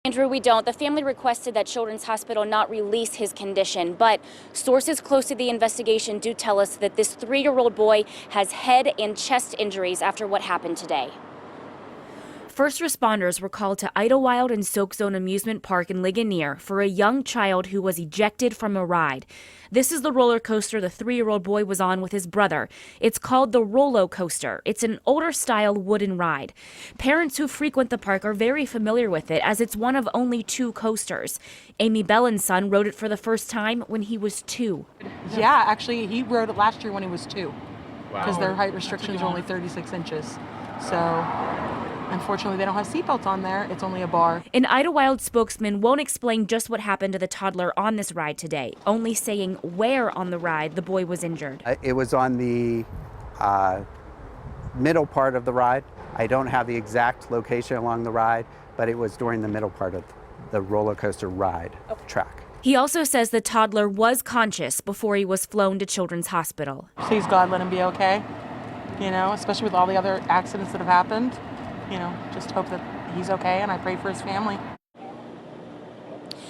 Andrew, we don't. The family requested that Children's Hospital not release his condition, but sources close to the investigation do tell us that this 3-year-old boy has head and chest injuries after what happened today. First responders were called to Idlewild and Soak Zone Amusement Park in Ligonier for a young child who was ejected from a ride. This is the roller coaster the 3-year-old boy was on with his brother. It's called the rollercoaster. It's an older style wooden ride. Parents who frequent the park are very familiar with it as it's one of only 2 coasters. Amy Bellin's son rode it for the first time when he was 2. Yeah, actually he rode it last year when he was 2. Because Wow. their height restrictions are only 36 inches. So unfortunately, they don't have seatbelts on there. It's only a bar. An Idlewild spokesman won't explain just what happened to the toddler on this ride today, only saying where on the ride the boy was injured. It was on the middle part of the ride. I don't have the exact location along the ride, but it was during the middle part of the roller coaster ride track. He also says the toddler was conscious before he was flown to Children's Hospital. Please, God, let him be okay. You know, especially with all the other accidents that have happened. You know, just hope that he's okay, and I pray for his family.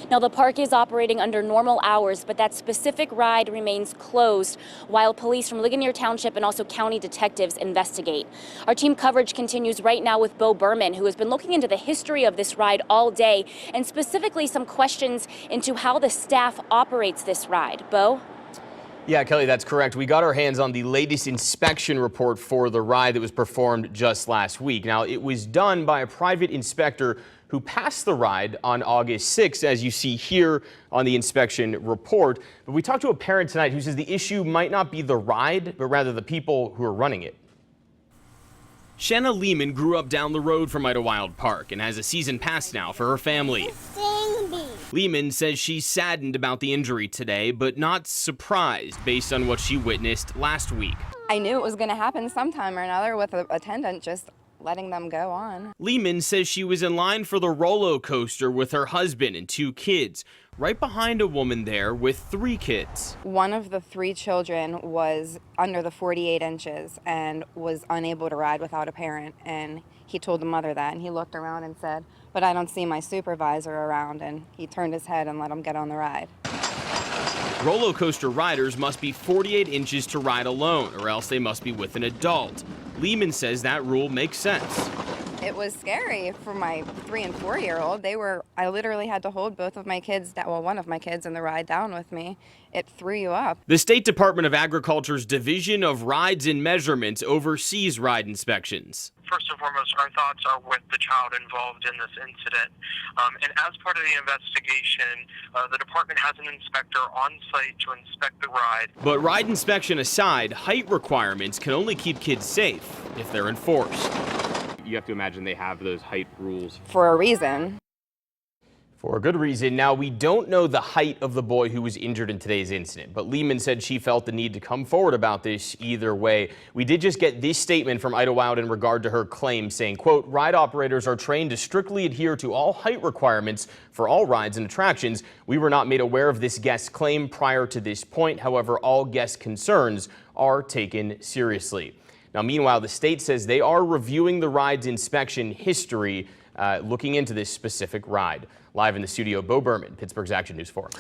Now, the park is operating under normal hours, but that specific ride remains closed while police from Ligonier Township and also county detectives investigate. Our team coverage continues right now with Bo Berman, who has been looking into the history of this ride all day, and specifically some questions into how the staff operates this ride. Bo? Yeah, Kelly, that's correct. We got our hands on the latest inspection report for the ride that was performed just last week. Now, it was done by a private inspector who passed the ride on August 6th, as you see here on the inspection report. But we talked to a parent tonight who says the issue might not be the ride, but rather the people who are running it. Shanna Lehman grew up down the road from Idlewild Park and has a season pass now for her family. Lehman says she's saddened about the injury today, but not surprised based on what she witnessed last week. I knew it was going to happen sometime or another with an attendant just letting them go on. Lehman says she was in line for the roller coaster with her husband and 2 kids, right behind a woman there with 3 kids. One of the 3 children was under the 48 inches and was unable to ride without a parent, and he told the mother that, and he looked around and said, "But I don't see my supervisor around," and he turned his head and let him get on the ride. Roller coaster riders must be 48 inches to ride alone, or else they must be with an adult. Lehman says that rule makes sense. It was scary for my 3- and 4-year-old. I literally had to hold both of my kids, one of my kids in the ride down with me. It threw you up. The State Department of Agriculture's Division of Rides and Measurements oversees ride inspections. First and foremost, our thoughts are with the child involved in this incident. And as part of the investigation, the department has an inspector on site to inspect the ride. But ride inspection aside, height requirements can only keep kids safe if they're enforced. You have to imagine they have those height rules. For a reason. For a good reason. Now, we don't know the height of the boy who was injured in today's incident, but Lehman said she felt the need to come forward about this either way. We did just get this statement from Idlewild in regard to her claim saying, quote, "Ride operators are trained to strictly adhere to all height requirements for all rides and attractions. We were not made aware of this guest's claim prior to this point. However, all guest concerns are taken seriously." Now, meanwhile, the state says they are reviewing the ride's inspection history, looking into this specific ride. Live in the studio, Bo Berman, Pittsburgh's Action News 4.